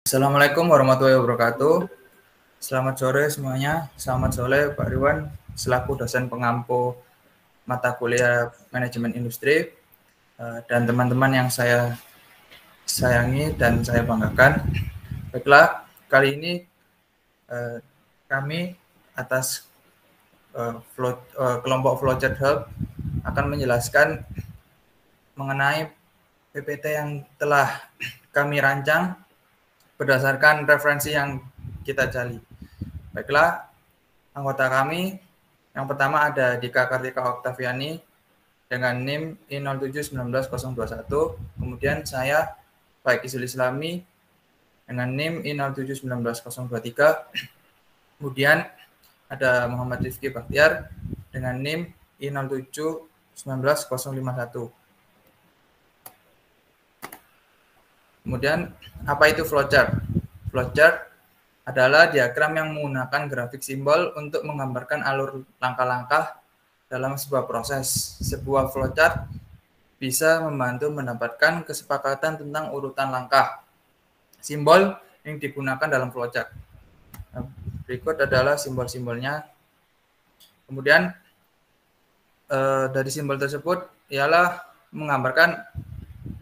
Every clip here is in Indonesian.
Assalamualaikum warahmatullahi wabarakatuh. Selamat sore semuanya. Selamat sore Pak Riwan, selaku dosen pengampu mata kuliah manajemen industri, dan teman-teman yang saya sayangi dan saya banggakan. Baiklah, kali ini kami atas kelompok Flowchart Hub akan menjelaskan mengenai PPT yang telah kami rancang berdasarkan referensi yang kita gali. Baiklah, anggota kami yang pertama ada Dika Kartika Oktaviani dengan NIM I0719021. Kemudian saya Pak Isul Islami dengan NIM I0719023. Kemudian ada Muhammad Rifki Baktiar dengan NIM I0719051. Kemudian apa itu flowchart? Flowchart adalah diagram yang menggunakan grafik simbol untuk menggambarkan alur langkah-langkah dalam sebuah proses. Sebuah flowchart bisa membantu mendapatkan kesepakatan tentang urutan langkah simbol yang digunakan dalam flowchart. Berikut adalah simbol-simbolnya. Kemudian dari simbol tersebut ialah menggambarkan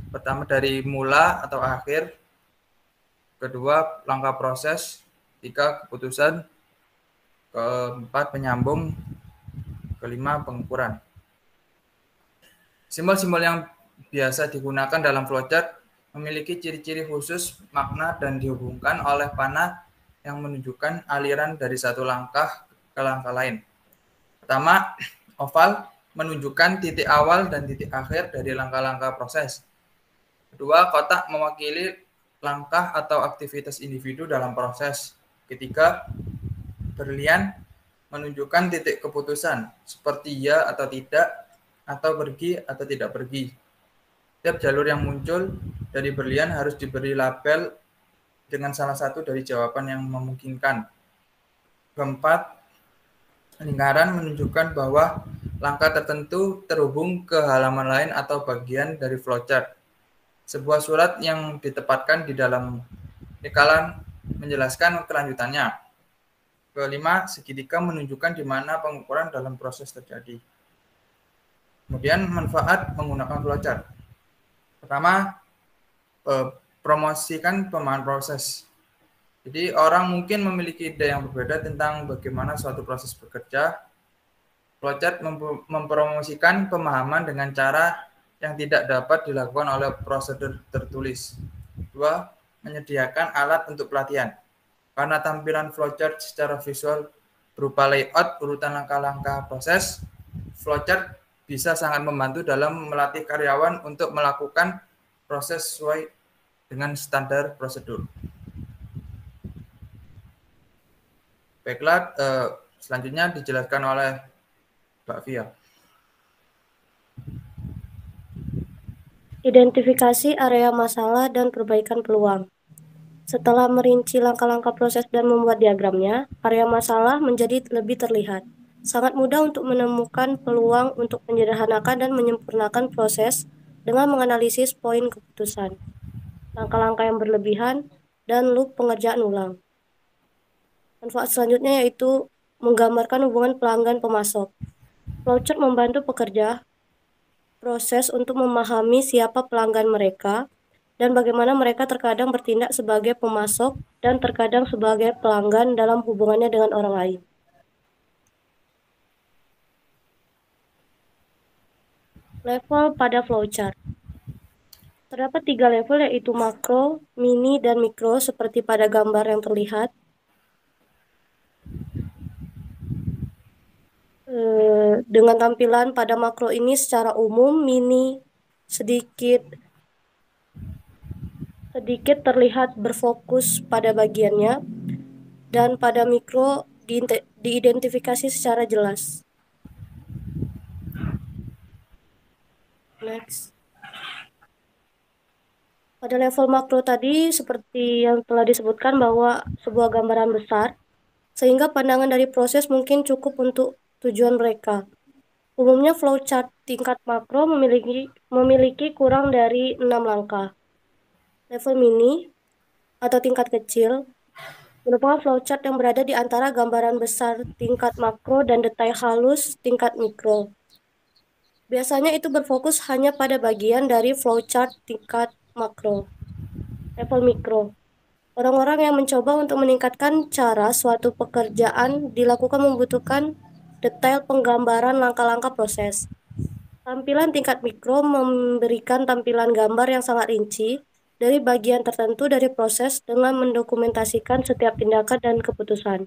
pertama dari mula atau akhir, kedua langkah proses, tiga keputusan, keempat penyambung, kelima pengukuran. Simbol-simbol yang biasa digunakan dalam flowchart memiliki ciri-ciri khusus, makna, dan dihubungkan oleh panah yang menunjukkan aliran dari satu langkah ke langkah lain. Pertama, oval menunjukkan titik awal dan titik akhir dari langkah-langkah proses. Kedua, kotak mewakili langkah atau aktivitas individu dalam proses. Ketiga, berlian menunjukkan titik keputusan, seperti ya atau tidak, atau pergi atau tidak pergi. Setiap jalur yang muncul dari berlian harus diberi label dengan salah satu dari jawaban yang memungkinkan. Keempat, lingkaran menunjukkan bahwa langkah tertentu terhubung ke halaman lain atau bagian dari flowchart. Sebuah surat yang ditempatkan di dalam lingkaran menjelaskan kelanjutannya. Kelima, segitiga menunjukkan di mana pengukuran dalam proses terjadi. Kemudian manfaat menggunakan flowchart. Pertama, promosikan pemahaman proses. Jadi orang mungkin memiliki ide yang berbeda tentang bagaimana suatu proses bekerja. Flowchart mempromosikan pemahaman dengan cara yang tidak dapat dilakukan oleh prosedur tertulis. Dua, menyediakan alat untuk pelatihan. Karena tampilan flowchart secara visual berupa layout urutan langkah-langkah proses, flowchart bisa sangat membantu dalam melatih karyawan untuk melakukan proses sesuai dengan standar prosedur. Baiklah, selanjutnya dijelaskan oleh Mbak Via. Identifikasi area masalah dan perbaikan peluang. Setelah merinci langkah-langkah proses dan membuat diagramnya, area masalah menjadi lebih terlihat. Sangat mudah untuk menemukan peluang untuk menyederhanakan dan menyempurnakan proses dengan menganalisis poin keputusan, langkah-langkah yang berlebihan, dan loop pengerjaan ulang. Manfaat selanjutnya yaitu menggambarkan hubungan pelanggan pemasok. Flowchart membantu pekerja proses untuk memahami siapa pelanggan mereka dan bagaimana mereka terkadang bertindak sebagai pemasok dan terkadang sebagai pelanggan dalam hubungannya dengan orang lain. Level pada flowchart. Terdapat 3 level yaitu makro, mini, dan mikro seperti pada gambar yang terlihat. Dengan tampilan pada makro ini secara umum, mini sedikit terlihat berfokus pada bagiannya, dan pada mikro diidentifikasi secara jelas. Next. Pada level makro tadi, seperti yang telah disebutkan bahwa sebuah gambaran besar, sehingga pandangan dari proses mungkin cukup untuk tujuan mereka. Umumnya flowchart tingkat makro memiliki kurang dari 6 langkah. Level mini atau tingkat kecil merupakan flowchart yang berada di antara gambaran besar tingkat makro dan detail halus tingkat mikro. Biasanya itu berfokus hanya pada bagian dari flowchart tingkat makro, level mikro. Orang-orang yang mencoba untuk meningkatkan cara suatu pekerjaan dilakukan membutuhkan detail penggambaran langkah-langkah proses. Tampilan tingkat mikro memberikan tampilan gambar yang sangat rinci dari bagian tertentu dari proses dengan mendokumentasikan setiap tindakan dan keputusan.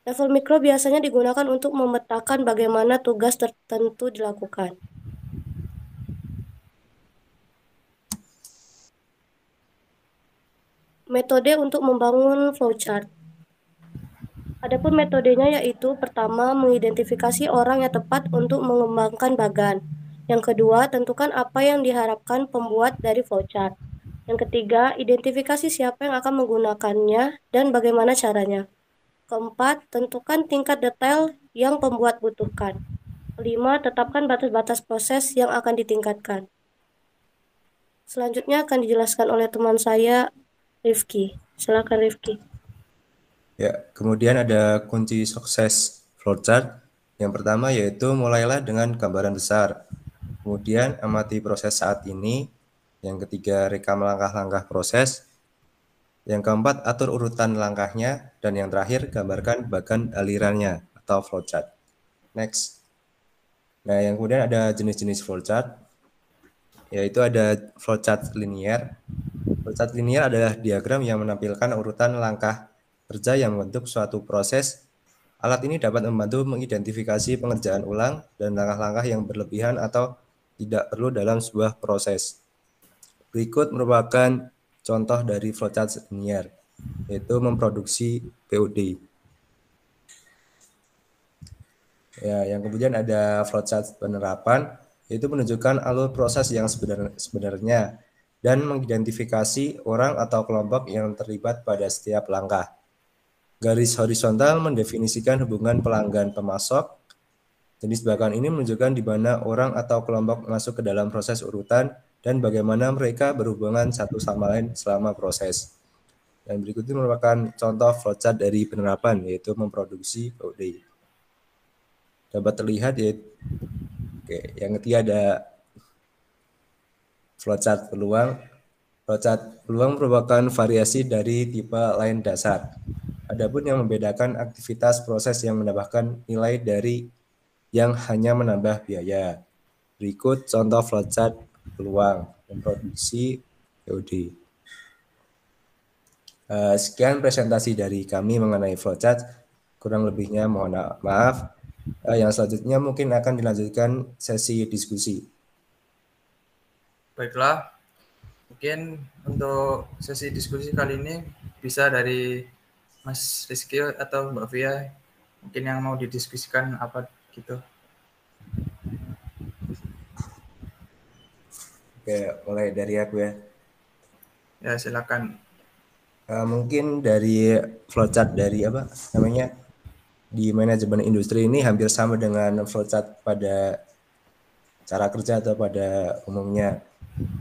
Level mikro biasanya digunakan untuk memetakan bagaimana tugas tertentu dilakukan. Metode untuk membangun flowchart. Adapun metodenya yaitu pertama, mengidentifikasi orang yang tepat untuk mengembangkan bagan. Yang kedua, tentukan apa yang diharapkan pembuat dari flowchart. Yang ketiga, identifikasi siapa yang akan menggunakannya dan bagaimana caranya. Keempat, tentukan tingkat detail yang pembuat butuhkan. Kelima, tetapkan batas-batas proses yang akan ditingkatkan. Selanjutnya akan dijelaskan oleh teman saya, Rifki. Silakan Rifki. Ya, kemudian ada kunci sukses flowchart. Yang pertama yaitu mulailah dengan gambaran besar. Kemudian amati proses saat ini. Yang ketiga, rekam langkah-langkah proses. Yang keempat, atur urutan langkahnya. Dan yang terakhir, gambarkan bagan alirannya atau flowchart. Next. Nah, yang kemudian ada jenis-jenis flowchart, yaitu ada flowchart linear. Flowchart linear adalah diagram yang menampilkan urutan langkah kerja yang membentuk suatu proses. Alat ini dapat membantu mengidentifikasi pengerjaan ulang dan langkah-langkah yang berlebihan atau tidak perlu dalam sebuah proses. Berikut merupakan contoh dari flowchart linear, yaitu memproduksi POD. Ya, yang kemudian ada flowchart penerapan, yaitu menunjukkan alur proses yang sebenarnya dan mengidentifikasi orang atau kelompok yang terlibat pada setiap langkah. Garis horizontal mendefinisikan hubungan pelanggan pemasok. Jenis bagan ini menunjukkan di mana orang atau kelompok masuk ke dalam proses urutan dan bagaimana mereka berhubungan satu sama lain selama proses. Dan berikut ini merupakan contoh flowchart dari penerapan, yaitu memproduksi POD. Dapat terlihat yaitu yang ketiga ada flowchart peluang. Flowchart peluang merupakan variasi dari tipe lain dasar. Adapun yang membedakan aktivitas proses yang menambahkan nilai dari yang hanya menambah biaya. Berikut contoh flowchart peluang memproduksi POD. Sekian presentasi dari kami mengenai flowchart. Kurang lebihnya mohon maaf. Yang selanjutnya mungkin akan dilanjutkan sesi diskusi. Baiklah, mungkin untuk sesi diskusi kali ini bisa dari Mas Rizky atau Mbak Via, mungkin yang mau didiskusikan apa gitu. Oke, mulai dari aku ya. Ya, silakan. Mungkin dari flowchart dari apa namanya di manajemen industri ini hampir sama dengan flowchart pada cara kerja atau pada umumnya,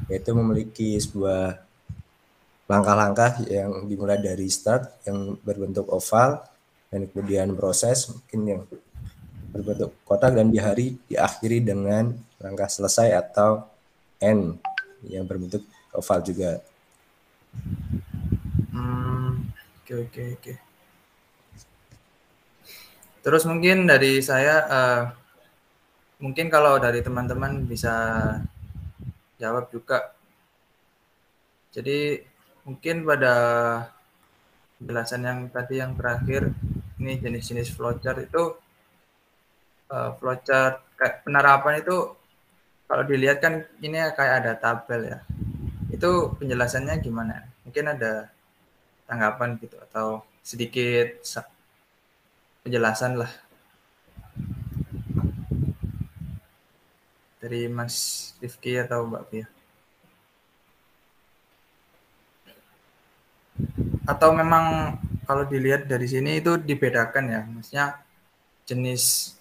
yaitu memiliki sebuah langkah-langkah yang dimulai dari start yang berbentuk oval dan kemudian proses mungkin yang berbentuk kotak dan diakhiri dengan langkah selesai atau end yang berbentuk oval juga. Oke. Terus mungkin dari saya, mungkin kalau dari teman-teman bisa jawab juga. Jadi mungkin pada penjelasan yang tadi yang terakhir, ini jenis-jenis flowchart itu, flowchart kayak penerapan itu kalau dilihat kan ini kayak ada tabel ya. Itu penjelasannya gimana? Mungkin ada tanggapan gitu atau sedikit penjelasan lah dari Mas Rifki atau Mbak Pia. Atau memang kalau dilihat dari sini itu dibedakan ya, maksudnya jenis,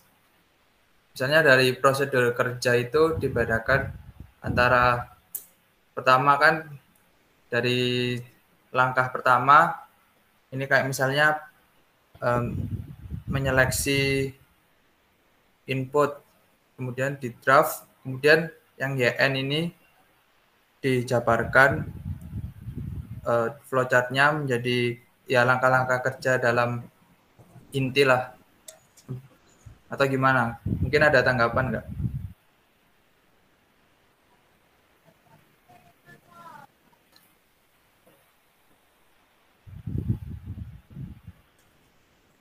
misalnya dari prosedur kerja itu dibedakan antara pertama kan dari langkah pertama, ini kayak misalnya menyeleksi input, kemudian di draft, kemudian yang YN ini dijabarkan flowchart-nya menjadi ya langkah-langkah kerja dalam inti lah. Atau gimana? Mungkin ada tanggapan nggak?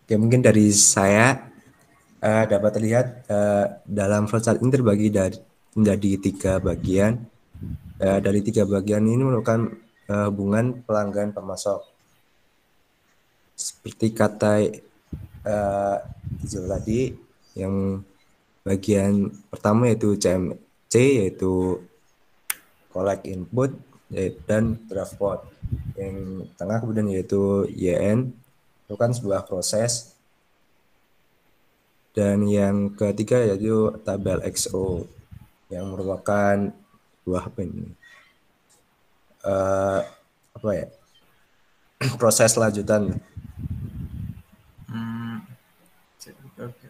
Oke, mungkin dari saya dapat terlihat dalam flowchart ini terbagi menjadi 3 bagian. Dari 3 bagian ini merupakan hubungan pelanggan pemasok. Seperti kata Ijul tadi, yang bagian pertama yaitu CMC, yaitu collect input dan draft code. Yang tengah kemudian yaitu YN, itu kan sebuah proses. Dan yang ketiga yaitu tabel XO, yang merupakan sebuah proses lanjutan. Oke.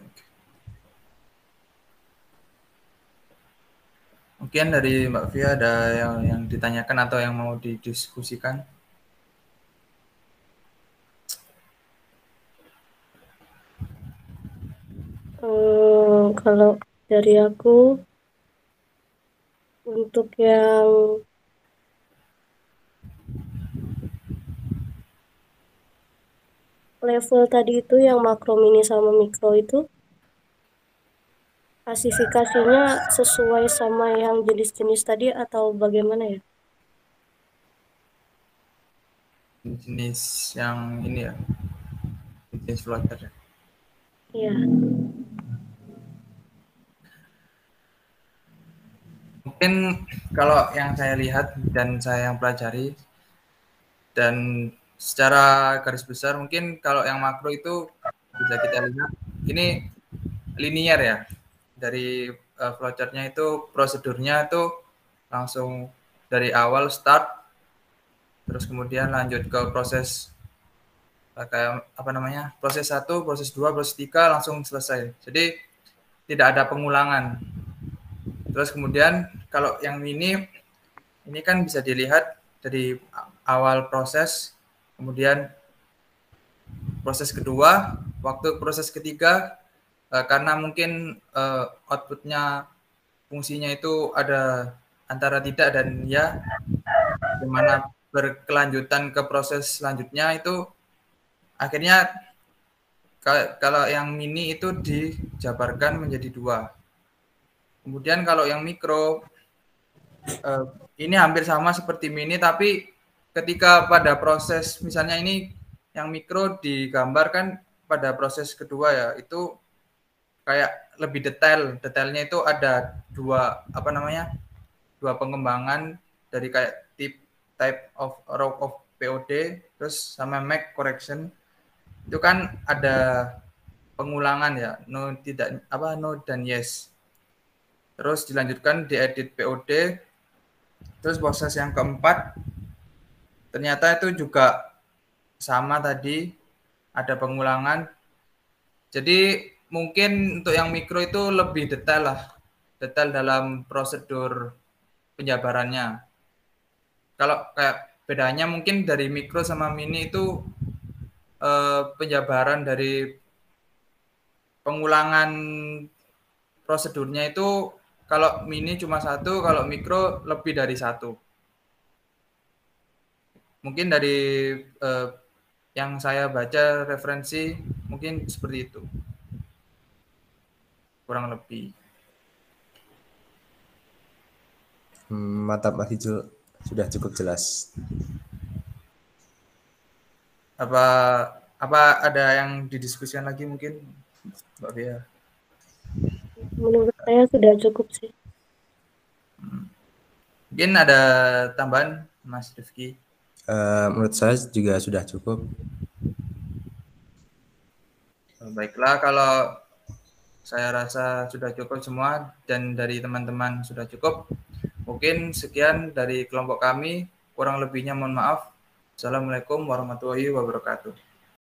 Mungkin dari Mbak Via ada yang ditanyakan atau yang mau didiskusikan? Kalau dari aku, untuk yang level tadi itu, yang makro, mini, sama mikro itu, klasifikasinya sesuai sama yang jenis-jenis tadi atau bagaimana ya? Jenis yang ini ya, jenis flowchart ya. Iya. Mungkin kalau yang saya lihat dan saya yang pelajari, dan secara garis besar mungkin kalau yang makro itu bisa kita lihat ini linear ya, dari flowchart-nya itu prosedurnya itu langsung dari awal start, terus kemudian lanjut ke proses kayak apa namanya, proses 1, proses 2, proses 3 langsung selesai, jadi tidak ada pengulangan. Terus kemudian kalau yang ini kan bisa dilihat dari awal proses, kemudian proses kedua, waktu proses ketiga, karena mungkin outputnya fungsinya itu ada antara tidak dan ya, bagaimana berkelanjutan ke proses selanjutnya itu akhirnya kalau yang mini itu dijabarkan menjadi 2. Kemudian kalau yang mikro ini hampir sama seperti mini, tapi ketika pada proses misalnya ini yang mikro digambarkan pada proses kedua ya, itu kayak lebih detailnya itu ada dua pengembangan dari kayak type of row of POD terus sama make correction, itu kan ada pengulangan ya, no dan yes, terus dilanjutkan diedit POD, terus proses yang keempat ternyata itu juga sama tadi, ada pengulangan. Jadi mungkin untuk yang mikro itu lebih detail dalam prosedur penjabarannya. Kalau kayak bedanya mungkin dari mikro sama mini itu penjabaran dari pengulangan prosedurnya itu kalau mini cuma 1, kalau mikro lebih dari 1. Mungkin dari yang saya baca referensi mungkin seperti itu, kurang lebih. Mantap Mas Ijul, sudah cukup jelas. Apa ada yang didiskusikan lagi mungkin Mbak Bia? Menurut saya sudah cukup sih. Mungkin ada tambahan Mas Rifki? Menurut saya juga sudah cukup. Baiklah, kalau saya rasa sudah cukup semua dan dari teman-teman sudah cukup. Mungkin sekian dari kelompok kami. Kurang lebihnya mohon maaf. Assalamualaikum warahmatullahi wabarakatuh.